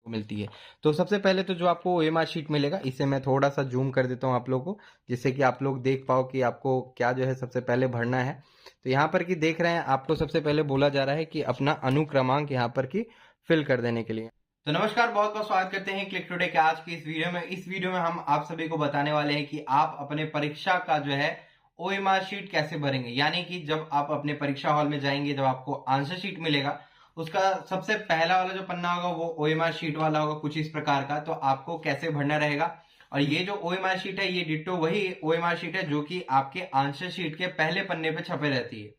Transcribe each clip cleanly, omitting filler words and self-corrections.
मिलती है। तो सबसे पहले तो जो आपको ओएमआर शीट मिलेगा, इसे मैं थोड़ा सा जूम कर देता हूँ आप लोगों को, जिससे कि आप लोग देख पाओ कि आपको क्या जो है सबसे पहले भरना है। तो यहाँ पर कि देख रहे हैं, आपको सबसे पहले बोला जा रहा है कि अपना अनुक्रमांक यहाँ पर कि फिल कर देने के लिए। तो नमस्कार, बहुत बहुत स्वागत करते हैं क्लिक टुडे के आज की इस वीडियो में। इस वीडियो में हम आप सभी को बताने वाले हैं कि आप अपने परीक्षा का जो है ओएमआर शीट कैसे भरेंगे। यानी कि जब आप अपने परीक्षा हॉल में जाएंगे, जब आपको आंसर शीट मिलेगा, उसका सबसे पहला वाला जो पन्ना होगा वो ओएमआर शीट वाला होगा, कुछ इस प्रकार का। तो आपको कैसे भरना रहेगा, और ये जो ओएमआर शीट है ये डिट्टो वही ओएमआर शीट है जो कि आपके आंसर शीट के पहले पन्ने पे छपे रहती है।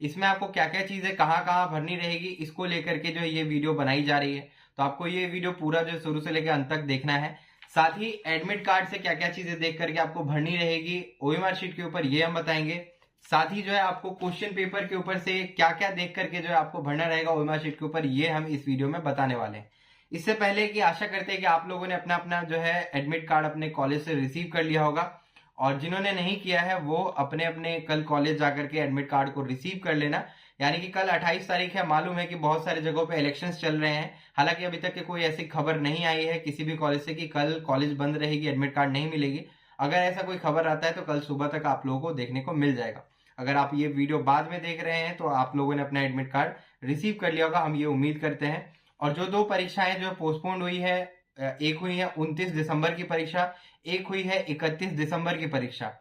इसमें आपको क्या क्या चीजें कहाँ कहाँ भरनी रहेगी, इसको लेकर के जो ये वीडियो बनाई जा रही है। तो आपको ये वीडियो पूरा जो शुरू से लेकर अंत तक देखना है। साथ ही एडमिट कार्ड से क्या क्या चीजें देख करके आपको भरनी रहेगी ओएमआर शीट के ऊपर, ये हम बताएंगे। साथ ही जो है आपको क्वेश्चन पेपर के ऊपर से क्या क्या देख करके जो है आपको भरना रहेगा ओएमआर शीट के ऊपर, ये हम इस वीडियो में बताने वाले हैं। इससे पहले कि आशा करते हैं कि आप लोगों ने अपना अपना जो है एडमिट कार्ड अपने कॉलेज से रिसीव कर लिया होगा, और जिन्होंने नहीं किया है वो अपने अपने कल कॉलेज जाकर के एडमिट कार्ड को रिसीव कर लेना। यानी कि कल 28 तारीख है। मालूम है कि बहुत सारी जगहों पे इलेक्शंस चल रहे हैं, हालांकि अभी तक के कोई ऐसी खबर नहीं आई है किसी भी कॉलेज से कि कल कॉलेज बंद रहेगी, एडमिट कार्ड नहीं मिलेगी। अगर ऐसा कोई खबर आता है तो कल सुबह तक आप लोगों को देखने को मिल जाएगा। अगर आप ये वीडियो बाद में देख रहे हैं तो आप लोगों ने अपना एडमिट कार्ड रिसीव कर लिया होगा, हम ये उम्मीद करते हैं। और जो दो परीक्षाएं जो पोस्टपोन्ड हुई है, एक हुई है 29 दिसंबर की परीक्षा, एक हुई है 31 दिसंबर की परीक्षा।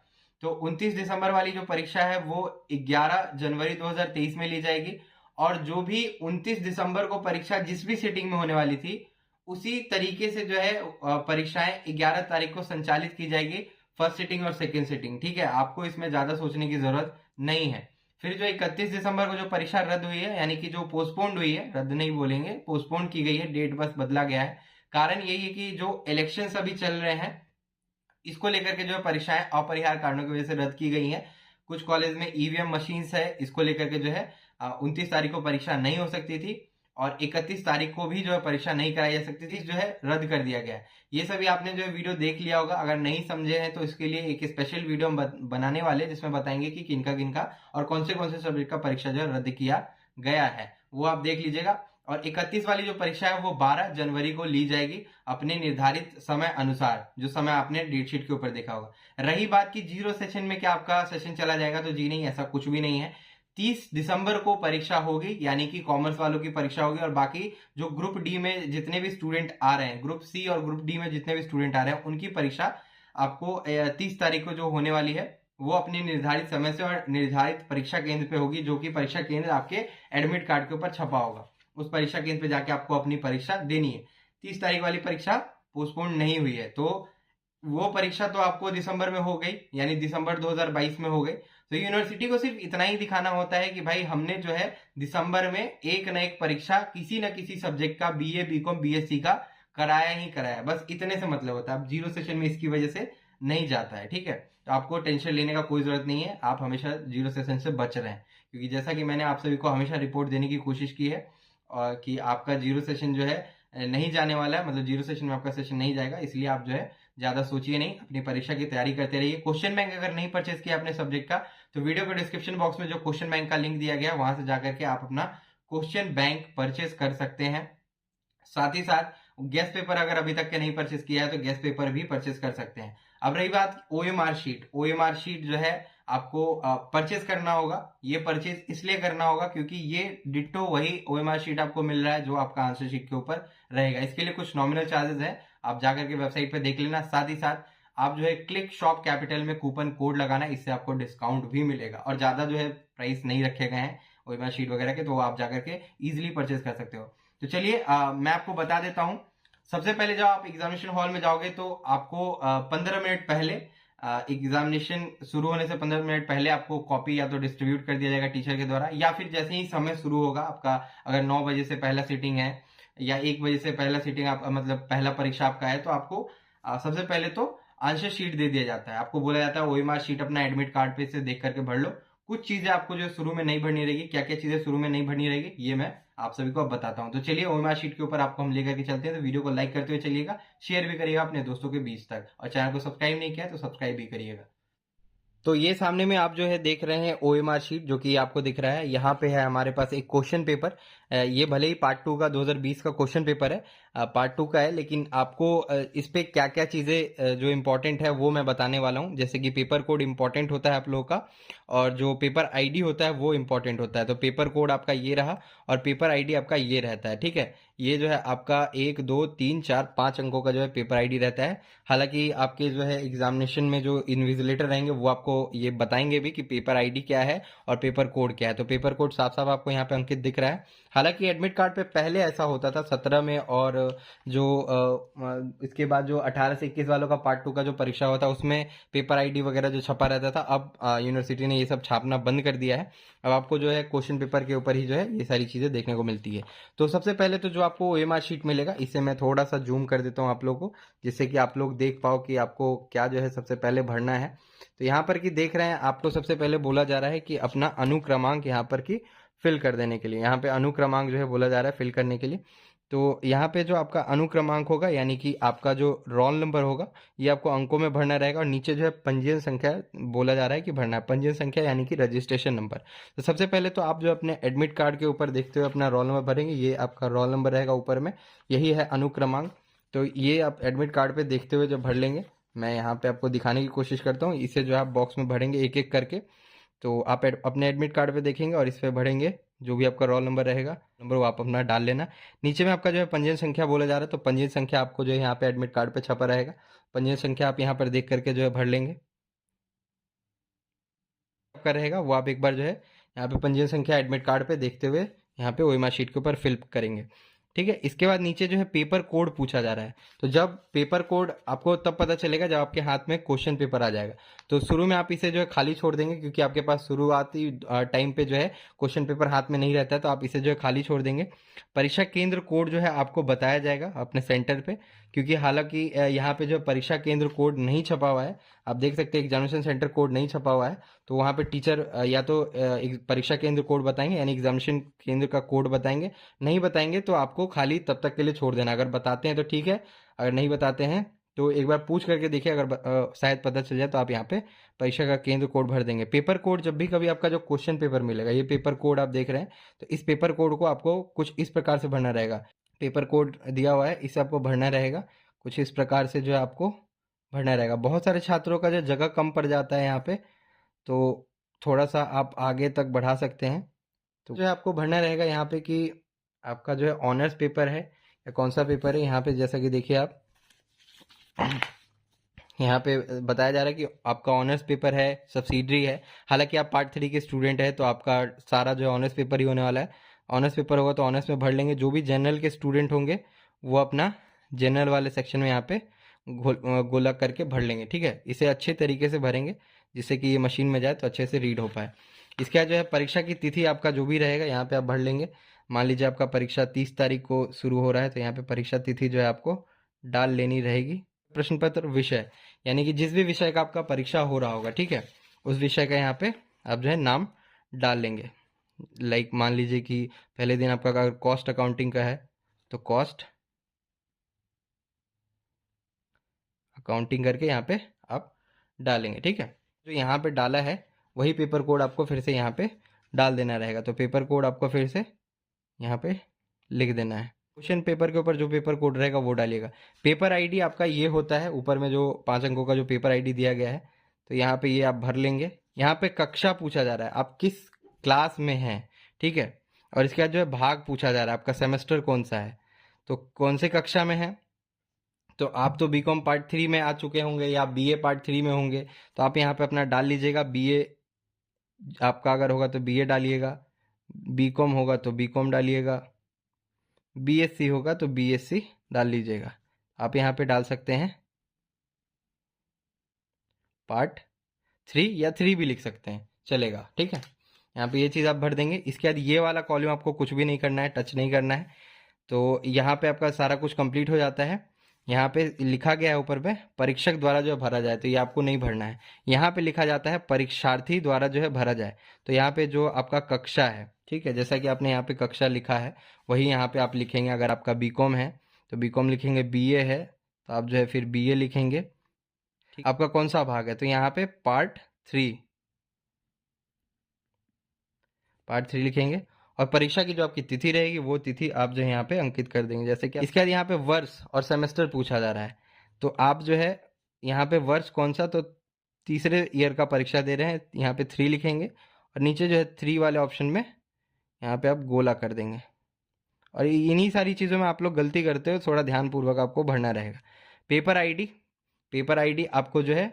तो 29 दिसंबर वाली जो परीक्षा है वो 11 जनवरी 2023 में ली जाएगी, और जो भी 29 दिसंबर को परीक्षा जिस भी सिटिंग में होने वाली थी, उसी तरीके से जो है परीक्षाएं 11 तारीख को संचालित की जाएगी, फर्स्ट सिटिंग और सेकेंड सिटिंग। ठीक है, आपको इसमें ज्यादा सोचने की जरूरत नहीं है। फिर जो 31 दिसंबर को जो परीक्षा रद्द हुई है, यानी कि जो पोस्टपोन्ड हुई है, रद्द नहीं बोलेंगे, पोस्टपोन्ड की गई है, डेट बस बदला गया है। कारण यही है कि जो इलेक्शन अभी चल रहे हैं, इसको लेकर के जो है परीक्षाएं अपरिहार्य कारणों की वजह से रद्द की गई हैं। कुछ कॉलेज में ईवीएम मशीन्स है, इसको लेकर के जो है 29 तारीख को परीक्षा नहीं हो सकती थी, और 31 तारीख को भी जो है परीक्षा नहीं कराई जा सकती थी, जो है रद्द कर दिया गया है। ये सभी आपने जो है वीडियो देख लिया होगा। अगर नहीं समझे हैं तो इसके लिए एक स्पेशल वीडियो हम बनाने वाले हैं, जिसमें बताएंगे कि किनका किनका और कौन से सब्जेक्ट का परीक्षा जो है रद्द किया गया है, वो आप देख लीजिएगा। और 31 वाली जो परीक्षा है वो 12 जनवरी को ली जाएगी अपने निर्धारित समय अनुसार, जो समय आपने डेट शीट के ऊपर देखा होगा। रही बात की जीरो सेशन में क्या आपका सेशन चला जाएगा, तो जी नहीं, ऐसा कुछ भी नहीं है। 30 दिसंबर को परीक्षा होगी, यानी कि कॉमर्स वालों की परीक्षा होगी, और बाकी जो ग्रुप डी में जितने भी स्टूडेंट आ रहे हैं, ग्रुप सी और ग्रुप डी में जितने भी स्टूडेंट आ रहे हैं, उनकी परीक्षा आपको 30 तारीख को जो होने वाली है वो अपने निर्धारित समय से और निर्धारित परीक्षा केंद्र पे होगी, जो कि परीक्षा केंद्र आपके एडमिट कार्ड के ऊपर छपा होगा। उस परीक्षा केंद्र पे जाके आपको अपनी परीक्षा देनी है। 30 तारीख वाली परीक्षा पोस्टपोन नहीं हुई है, तो वो परीक्षा तो आपको दिसंबर में हो गई, यानी दिसंबर 2022 में हो गई। तो यूनिवर्सिटी को सिर्फ इतना ही दिखाना होता है कि भाई हमने जो है दिसंबर में एक न एक परीक्षा किसी न किसी सब्जेक्ट का, बीए बीकॉम बीएससी का कराया ही कराया, बस इतने से मतलब होता है। अब जीरो सेशन में इसकी वजह से नहीं जाता है। ठीक है, तो आपको टेंशन लेने का कोई जरूरत नहीं है, आप हमेशा जीरो सेशन से बच रहे हैं, क्योंकि जैसा कि मैंने आप सभी को हमेशा रिपोर्ट देने की कोशिश की है और कि आपका जीरो सेशन जो है नहीं जाने वाला है, मतलब जीरो सेशन में आपका सेशन नहीं जाएगा। इसलिए आप जो है ज्यादा सोचिए नहीं, अपनी परीक्षा की तैयारी करते रहिए। क्वेश्चन बैंक अगर नहीं परचेज किया अपने सब्जेक्ट का, तो वीडियो के डिस्क्रिप्शन बॉक्स में जो क्वेश्चन बैंक का लिंक दिया गया है, वहां से जाकर के आप अपना क्वेश्चन बैंक परचेज कर सकते हैं। साथ ही साथ गेस्ट पेपर अगर अभी तक के नहीं परचेज किया है तो गेस्ट पेपर भी परचेज कर सकते हैं। अब रही बात ओएमआर शीट, ओएमआर शीट जो है आपको परचेज करना होगा। ये परचेज इसलिए करना होगा क्योंकि ये डिट्टो वही ओएमआर शीट आपको मिल रहा है जो आपका आंसर शीट के ऊपर रहेगा। इसके लिए कुछ नॉमिनल चार्जेस है, आप जाकर के वेबसाइट पे देख लेना। साथ ही साथ आप जो है क्लिक शॉप कैपिटल में कूपन कोड लगाना, इससे आपको डिस्काउंट भी मिलेगा, और ज्यादा जो है प्राइस नहीं रखे गए हैं ओएमआर शीट वगैरह के, तो आप जाकर के इजिली परचेज कर सकते हो। तो चलिए मैं आपको बता देता हूं। सबसे पहले जब आप एग्जामिनेशन हॉल में जाओगे तो आपको 15 मिनट पहले, एग्जामिनेशन शुरू होने से 15 मिनट पहले आपको कॉपी या तो डिस्ट्रीब्यूट कर दिया जाएगा टीचर के द्वारा, या फिर जैसे ही समय शुरू होगा आपका, अगर 9 बजे से पहला सीटिंग है या 1 बजे से पहला सीटिंग आप मतलब पहला परीक्षा आपका है, तो आपको सबसे पहले तो आंसर शीट दे दिया जाता है। आपको बोला जाता है ओएमआर शीट अपना एडमिट कार्ड पे से देख करके भर लो। कुछ चीजें आपको जो शुरू में नहीं भरनी रहेगी, क्या क्या चीजें शुरू में नहीं भरनी रहेगी, ये मैं आप सभी को अब बताता हूं। तो चलिए ओएमआर शीट के ऊपर आपको हम लेकर के चलते हैं। तो वीडियो को लाइक करते हुए चलिएगा, शेयर भी करिएगा अपने दोस्तों के बीच तक, और चैनल को सब्सक्राइब नहीं किया तो सब्सक्राइब भी करिएगा। तो ये सामने में आप जो है देख रहे हैं ओएमआर शीट, जो कि आपको दिख रहा है। यहाँ पे है हमारे पास एक क्वेश्चन पेपर, ये भले ही पार्ट 2 का 2020 का क्वेश्चन पेपर है, पार्ट 2 का है, लेकिन आपको इस पे क्या क्या चीज़ें जो इम्पोर्टेंट है वो मैं बताने वाला हूँ। जैसे कि पेपर कोड इम्पोर्टेंट होता है आप लोगों का, और जो पेपर आईडी होता है वो इम्पोर्टेंट होता है। तो पेपर कोड आपका ये रहा और पेपर आईडी आपका ये रहता है, ठीक है। ये जो है आपका 1 2 3 4 5 अंकों का जो है पेपर आईडी रहता है। हालांकि आपके जो है एग्जामिनेशन में जो इन्विजिलेटर रहेंगे वो आपको ये बताएंगे भी कि पेपर आईडी क्या है और पेपर कोड क्या है। तो पेपर कोड साफ साफ आपको यहाँ पे अंकित दिख रहा है। हालांकि एडमिट कार्ड पे पहले ऐसा होता था 17 में, और जो इसके बाद जो 18 से 21 वालों का पार्ट 2 का जो परीक्षा हुआ था उसमें पेपर आईडी वगैरह जो छपा रहता था। अब यूनिवर्सिटी ने ये सब छापना बंद कर दिया है। अब आपको जो है क्वेश्चन पेपर के ऊपर ही जो है ये सारी चीज़ें देखने को मिलती है। तो सबसे पहले तो जो आपको ओएमआर शीट मिलेगा, इसे मैं थोड़ा सा जूम कर देता हूँ आप लोगों को, जिससे कि आप लोग देख पाओ कि आपको क्या जो है सबसे पहले भरना है। तो यहाँ पर कि देख रहे हैं आपको सबसे पहले बोला जा रहा है कि अपना अनुक्रमांक यहाँ पर कि फिल कर देने के लिए, यहाँ पे अनुक्रमांक जो है बोला जा रहा है फिल करने के लिए। तो यहाँ पे जो आपका अनुक्रमांक होगा यानी कि आपका जो रोल नंबर होगा ये आपको अंकों में भरना रहेगा, और नीचे जो है पंजीयन संख्या बोला जा रहा है कि भरना है, पंजीयन संख्या यानी कि रजिस्ट्रेशन नंबर। तो सबसे पहले तो आप जो अपने एडमिट कार्ड के ऊपर देखते हुए अपना रोल नंबर भरेंगे, ये आपका रोल नंबर रहेगा ऊपर में, यही है अनुक्रमांक। तो ये आप एडमिट कार्ड पे देखते हुए जब भर लेंगे, मैं यहाँ पे आपको दिखाने की कोशिश करता हूँ, इसे जो है आप बॉक्स में भरेंगे एक एक करके। तो आप अपने एडमिट कार्ड पे देखेंगे और इस पे भरेंगे जो भी आपका रोल नंबर रहेगा, नंबर वो आप अपना डाल लेना। नीचे में आपका जो है पंजीयन संख्या बोला जा रहा है, तो पंजीयन संख्या आपको जो है यहाँ पे एडमिट कार्ड पे छपा रहेगा, पंजीयन संख्या आप यहाँ पर देख करके जो है भर लेंगे। आपका रहेगा वो आप एक बार जो है यहाँ पे पंजीयन संख्या एडमिट कार्ड पे देखते हुए यहाँ पे ओएमआर शीट के ऊपर फिल करेंगे, ठीक है। इसके बाद नीचे जो है पेपर कोड पूछा जा रहा है, तो जब पेपर कोड आपको तब पता चलेगा जब आपके हाथ में क्वेश्चन पेपर आ जाएगा। तो शुरू में आप इसे जो है खाली छोड़ देंगे, क्योंकि आपके पास शुरुआती टाइम पे जो है क्वेश्चन पेपर हाथ में नहीं रहता है, तो आप इसे जो है खाली छोड़ देंगे। परीक्षा केंद्र कोड जो है आपको बताया जाएगा अपने सेंटर पे, क्योंकि हालांकि यहाँ पे जो परीक्षा केंद्र कोड नहीं छपा हुआ है, आप देख सकते हैं एग्जामिनेशन सेंटर कोड नहीं छपा हुआ है, तो वहाँ पे टीचर या तो एक परीक्षा केंद्र कोड बताएंगे यानी एग्जामिनेशन केंद्र का कोड बताएंगे, नहीं बताएंगे तो आपको खाली तब तक के लिए छोड़ देना। अगर बताते हैं तो ठीक है, अगर नहीं बताते हैं तो एक बार पूछ करके देखिए, अगर शायद पता चल जाए तो आप यहाँ पे परीक्षा का केंद्र कोड भर देंगे। पेपर कोड जब भी कभी आपका जो क्वेश्चन पेपर मिलेगा, ये पेपर कोड आप देख रहे हैं, तो इस पेपर कोड को आपको कुछ इस प्रकार से भरना रहेगा। पेपर कोड दिया हुआ है, इसे आपको भरना रहेगा कुछ इस प्रकार से, जो है आपको भरना रहेगा। बहुत सारे छात्रों का जो जगह कम पड़ जाता है यहाँ पे, तो थोड़ा सा आप आगे तक बढ़ा सकते हैं। तो जो है आपको भरना रहेगा यहाँ पे कि आपका जो है ऑनर्स पेपर है या कौन सा पेपर है। यहाँ पे जैसा कि देखिए आप यहाँ पे बताया जा रहा है कि आपका ऑनर्स पेपर है, सब्सिडरी है। हालांकि आप पार्ट 3 के स्टूडेंट है तो आपका सारा जो है ऑनर्स पेपर ही होने वाला है। ऑनर्स पेपर होगा तो ऑनर्स में भर लेंगे। जो भी जनरल के स्टूडेंट होंगे वो अपना जनरल वाले सेक्शन में यहाँ पे गोला करके भर लेंगे, ठीक है। इसे अच्छे तरीके से भरेंगे जिससे कि ये मशीन में जाए तो अच्छे से रीड हो पाए। इसके बाद जो है परीक्षा की तिथि आपका जो भी रहेगा यहाँ पे आप भर लेंगे। मान लीजिए आपका परीक्षा 30 तारीख को शुरू हो रहा है, तो यहाँ पे परीक्षा तिथि जो है आपको डाल लेनी रहेगी। प्रश्न पत्र विषय यानी कि जिस भी विषय का आपका परीक्षा हो रहा होगा, ठीक है, उस विषय का यहाँ पे आप जो है नाम डाल लेंगे। लाइक मान लीजिए कि पहले दिन आपका अगर कॉस्ट अकाउंटिंग का है तो कॉस्ट अकाउंटिंग करके यहाँ पे आप डालेंगे, ठीक है। जो यहाँ पे डाला है वही पेपर कोड आपको फिर से यहाँ पे डाल देना रहेगा। तो पेपर कोड आपको फिर से यहाँ पे लिख देना है। क्वेश्चन पेपर के ऊपर जो पेपर कोड रहेगा वो डालिएगा। पेपर आईडी आपका ये होता है, ऊपर में जो 5 अंकों का जो पेपर आईडी दिया गया है, तो यहाँ पे ये आप भर लेंगे। यहाँ पे कक्षा पूछा जा रहा है, आप किस क्लास में हैं, ठीक है। और इसके बाद जो है भाग पूछा जा रहा है, आपका सेमेस्टर कौन सा है, तो कौन से कक्षा में है। तो आप तो बीकॉम पार्ट 3 में आ चुके होंगे या बीए पार्ट 3 में होंगे, तो आप यहाँ पे अपना डाल लीजिएगा। बीए आपका अगर होगा तो बीए डालिएगा, बीकॉम होगा तो बीकॉम डालिएगा, बीएससी होगा तो बीएससी डाल लीजिएगा। आप यहाँ पे डाल सकते हैं पार्ट 3 या 3 भी लिख सकते हैं, चलेगा, ठीक है। यहाँ पे ये चीज़ आप भर देंगे। इसके बाद ये वाला कॉलम आपको कुछ भी नहीं करना है, टच नहीं करना है। तो यहाँ पे आपका सारा कुछ कंप्लीट हो जाता है। यहाँ पे लिखा गया है ऊपर पे परीक्षक द्वारा जो है भरा जाए, तो ये आपको नहीं भरना है। यहाँ पे लिखा जाता है परीक्षार्थी द्वारा जो है भरा जाए, तो यहाँ पे जो आपका कक्षा है, ठीक है, जैसा कि आपने यहाँ पे कक्षा लिखा है वही यहाँ पे आप लिखेंगे। अगर आपका बीकॉम है तो बीकॉम लिखेंगे, बीए है तो आप जो है फिर बीए लिखेंगे, ठीक। आपका कौन सा भाग है तो यहाँ पे पार्ट 3 लिखेंगे। और परीक्षा की जो आपकी तिथि रहेगी वो तिथि आप जो है यहाँ पे अंकित कर देंगे। जैसे कि इसके बाद यहाँ पे वर्ष और सेमेस्टर पूछा जा रहा है, तो आप जो है यहाँ पे वर्ष कौन सा, तो तीसरे ईयर का परीक्षा दे रहे हैं, यहाँ पे 3 लिखेंगे और नीचे जो है 3 वाले ऑप्शन में यहाँ पे आप गोला कर देंगे। और इन्हीं सारी चीज़ों में आप लोग गलती करते हो, थोड़ा ध्यानपूर्वक आपको भरना रहेगा। पेपर आईडी, पेपर आईडी आपको जो है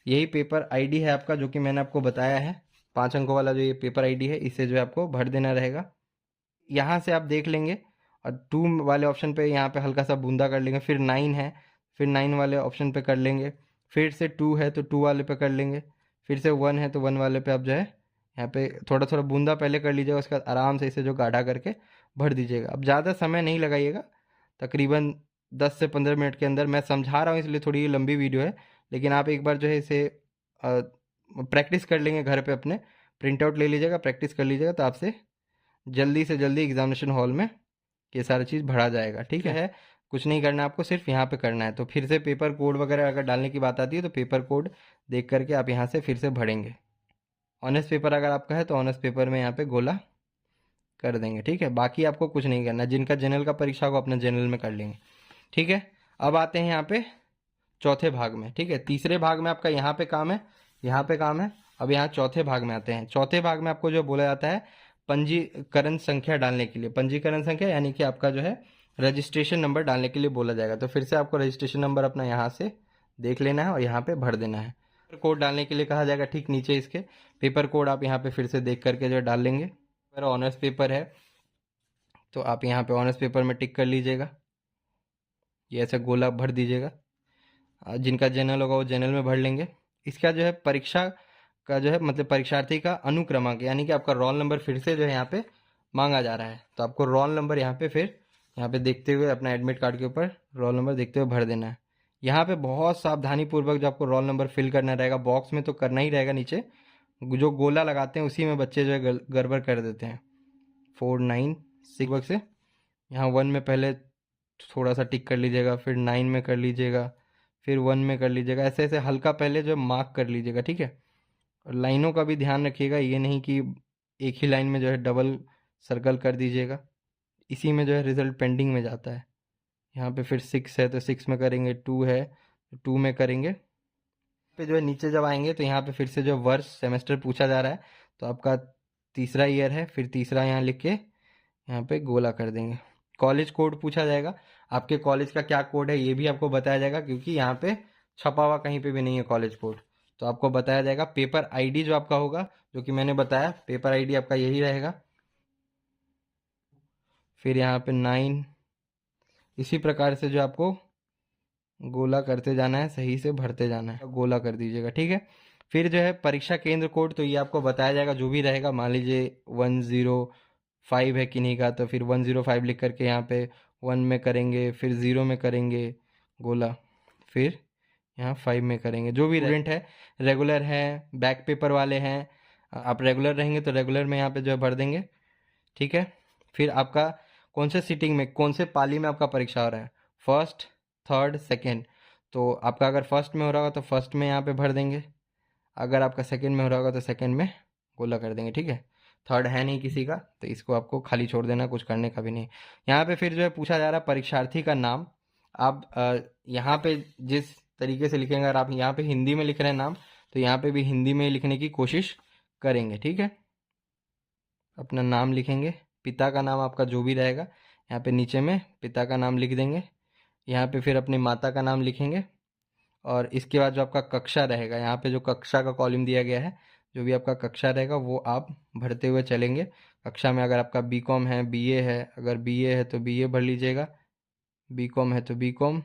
यही पेपर आईडी है आपका, जो कि मैंने आपको बताया है, 5 अंकों वाला जो ये पेपर आईडी है, इसे जो है आपको भर देना रहेगा। यहाँ से आप देख लेंगे और 2 वाले ऑप्शन पे यहाँ पे हल्का सा बूंदा कर लेंगे, फिर 9 है, फिर 9 वाले ऑप्शन पे कर लेंगे, फिर से 2 है तो 2 वाले पे कर लेंगे, फिर से 1 है तो 1 वाले पे आप जो है यहाँ पे थोड़ा थोड़ा बूंदा पहले कर लीजिएगा, उसके बाद आराम से इसे जो गाढ़ा करके भर दीजिएगा। अब ज़्यादा समय नहीं लगाइएगा, तकरीबन 10 से 15 मिनट के अंदर। मैं समझा रहा हूँ इसलिए थोड़ी ये लंबी वीडियो है, लेकिन आप एक बार जो है इसे प्रैक्टिस कर लेंगे घर पे अपने, प्रिंट आउट ले लीजिएगा, प्रैक्टिस कर लीजिएगा, तो आपसे जल्दी से जल्दी एग्जामिनेशन हॉल में ये सारा चीज़ भरा जाएगा। ठीक है, कुछ नहीं करना आपको, सिर्फ यहाँ पे करना है। तो फिर से पेपर कोड वगैरह अगर डालने की बात आती है तो पेपर कोड देख करके आप यहाँ से फिर से भरेंगे। ऑनेस्ट पेपर अगर आपका है तो ऑनेस्ट पेपर में यहाँ पे गोला कर देंगे। ठीक है, बाकी आपको कुछ नहीं करना, जिनका जनरल का परीक्षा होगा अपने जनरल में कर लेंगे। ठीक है, अब आते हैं यहाँ पे चौथे भाग में। ठीक है, तीसरे भाग में आपका यहाँ पे काम है, यहाँ पे काम है। अब यहाँ चौथे भाग में आते हैं। चौथे भाग में आपको जो बोला जाता है पंजीकरण संख्या डालने के लिए, पंजीकरण संख्या यानी कि आपका जो है रजिस्ट्रेशन नंबर डालने के लिए बोला जाएगा। तो फिर से आपको रजिस्ट्रेशन नंबर अपना यहाँ से देख लेना है और यहाँ पे भर देना है। पेपर कोड डालने के लिए कहा जाएगा, ठीक नीचे इसके पेपर कोड आप यहाँ पे फिर से देख करके जो डाल लेंगे। अगर ऑनर्स पेपर है तो आप यहाँ पे ऑनर्स पेपर में टिक कर लीजिएगा, ये ऐसा गोला भर दीजिएगा। जिनका जनरल होगा वो जनरल में भर लेंगे। इसका जो है परीक्षा का जो है मतलब परीक्षार्थी का अनुक्रमांक यानी कि आपका रोल नंबर फिर से जो है यहाँ पे मांगा जा रहा है, तो आपको रोल नंबर यहाँ पे फिर यहाँ पे देखते हुए अपना एडमिट कार्ड के ऊपर रोल नंबर देखते हुए भर देना है। यहाँ पे बहुत सावधानी पूर्वक जो आपको रोल नंबर फिल करना रहेगा, बॉक्स में तो करना ही रहेगा, नीचे जो गोला लगाते हैं उसी में बच्चे जो है गड़बड़ कर देते हैं। 496 से यहाँ 1 में पहले थोड़ा सा टिक कर लीजिएगा, फिर 9 में कर लीजिएगा, फिर 1 में कर लीजिएगा, ऐसे ऐसे हल्का पहले जो मार्क कर लीजिएगा। ठीक है, और लाइनों का भी ध्यान रखिएगा, ये नहीं कि एक ही लाइन में जो है डबल सर्कल कर दीजिएगा, इसी में जो है रिजल्ट पेंडिंग में जाता है। यहाँ पे फिर 6 है तो 6 में करेंगे, 2 है तो 2 में करेंगे। पे जो है नीचे जब आएंगे तो यहाँ पे फिर से जो वर्ष सेमेस्टर पूछा जा रहा है, तो आपका तीसरा ईयर है, फिर तीसरा यहाँ लिख के यहाँ पे गोला कर देंगे। कॉलेज कोड पूछा जाएगा, आपके कॉलेज का क्या कोड है ये भी आपको बताया जाएगा, क्योंकि यहाँ पे छपा हुआ कहीं पे भी नहीं है कॉलेज कोड, तो आपको बताया जाएगा। पेपर आईडी जो आपका होगा, जो कि मैंने बताया, पेपर आईडी आपका यही रहेगा। फिर यहाँ पे 9, इसी प्रकार से जो आपको गोला करते जाना है, सही से भरते जाना है, गोला कर दीजिएगा। ठीक है, फिर जो है परीक्षा केंद्र कोड, तो ये आपको बताया जाएगा जो भी रहेगा। मान लीजिए 105 है किन्हीं का, तो फिर 105 लिख करके यहाँ पे 1 में करेंगे, फिर 0 में करेंगे गोला, फिर यहाँ 5 में करेंगे। जो भी स्टूडेंट है, रेगुलर है, बैक पेपर वाले हैं, आप रेगुलर रहेंगे तो रेगुलर में यहाँ पे जो है भर देंगे। ठीक है, फिर आपका कौन से सीटिंग में, कौन से पाली में आपका परीक्षा हो रहा है, फर्स्ट, थर्ड, सेकेंड। तो आपका अगर फर्स्ट में हो रहा होगा तो फर्स्ट में यहाँ पे भर देंगे, अगर आपका सेकेंड में हो रहा होगा तो सेकेंड में गोला कर देंगे। ठीक है, थर्ड है नहीं किसी का तो इसको आपको खाली छोड़ देना, कुछ करने का भी नहीं। यहाँ पे फिर जो है पूछा जा रहा है परीक्षार्थी का नाम। आप यहाँ पे जिस तरीके से लिखेंगे, अगर आप यहाँ पे हिंदी में लिख रहे हैं नाम, तो यहाँ पे भी हिंदी में लिखने की कोशिश करेंगे। ठीक है, अपना नाम लिखेंगे, पिता का नाम आपका जो भी रहेगा यहाँ पे नीचे में पिता का नाम लिख देंगे। यहाँ पे फिर अपनी माता का नाम लिखेंगे, और इसके बाद जो आपका कक्षा रहेगा, यहाँ पे जो कक्षा का कॉलम दिया गया है, जो भी आपका कक्षा रहेगा वो आप भरते हुए चलेंगे। कक्षा में अगर आपका बीकॉम है, बीए है, अगर बीए है तो बीए भर लीजिएगा, बीकॉम है तो बीकॉम,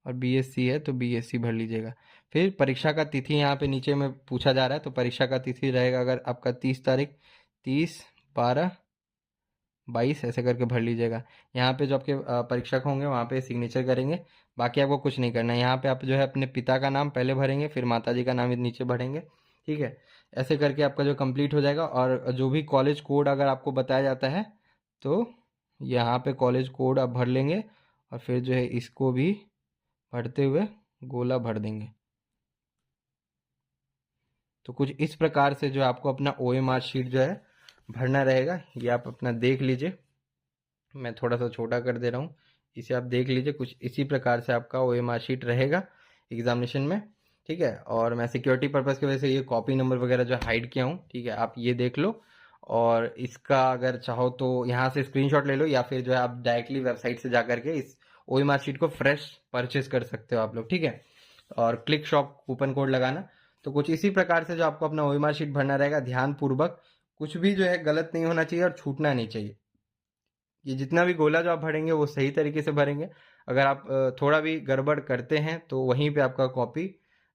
और बीएससी है तो बीएससी भर लीजिएगा। फिर परीक्षा का तिथि यहाँ पे नीचे में पूछा जा रहा है, तो परीक्षा का तिथि रहेगा अगर आपका 30 तारीख, 30, 12, 22 ऐसे करके भर लीजिएगा। यहाँ पे जो आपके परीक्षक होंगे वहाँ पे सिग्नेचर करेंगे, बाकी आपको कुछ नहीं करना है। यहाँ पे आप जो है अपने पिता का नाम पहले भरेंगे, फिर माता जी का नाम नीचे भरेंगे। ठीक है, ऐसे करके आपका जो कंप्लीट हो जाएगा। और जो भी कॉलेज कोड अगर आपको बताया जाता है तो यहाँ पे कॉलेज कोड आप भर लेंगे, और फिर जो है इसको भी भरते हुए गोला भर देंगे। तो कुछ इस प्रकार से जो आपको अपना ओएमआर शीट जो है भरना रहेगा, ये आप अपना देख लीजिए। मैं थोड़ा सा छोटा कर दे रहा हूँ, इसे आप देख लीजिए। कुछ इसी प्रकार से आपका OMR शीट रहेगा एग्जामिनेशन में, ठीक है। और मैं सिक्योरिटी पर्पज़ की वजह से ये कॉपी नंबर वगैरह जो हाइड किया हूँ, ठीक है, आप ये देख लो। और इसका अगर चाहो तो यहाँ से स्क्रीनशॉट ले लो, या फिर जो है आप डायरेक्टली वेबसाइट से जा करके इस OMR शीट को फ्रेश परचेज कर सकते हो आप लोग, ठीक है। और क्लिक शॉप कूपन कोड लगाना। तो कुछ इसी प्रकार से जो आपको अपना OMR शीट भरना रहेगा, ध्यान पूर्वक। कुछ भी जो है गलत नहीं होना चाहिए और छूटना नहीं चाहिए। ये जितना भी गोला जो आप भरेंगे वो सही तरीके से भरेंगे। अगर आप थोड़ा भी गड़बड़ करते हैं तो वहीं पे आपका कॉपी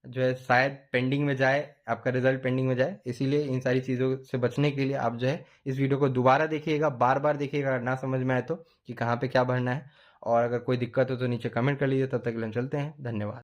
जो है शायद पेंडिंग में जाए, आपका रिजल्ट पेंडिंग में जाए। इसीलिए इन सारी चीज़ों से बचने के लिए आप जो है इस वीडियो को दोबारा देखिएगा, बार बार देखिएगा अगर ना समझ में आए तो, कि कहाँ पे क्या भरना है। और अगर कोई दिक्कत हो तो नीचे कमेंट कर लीजिए। तब तक के लिए हम चलते हैं, धन्यवाद।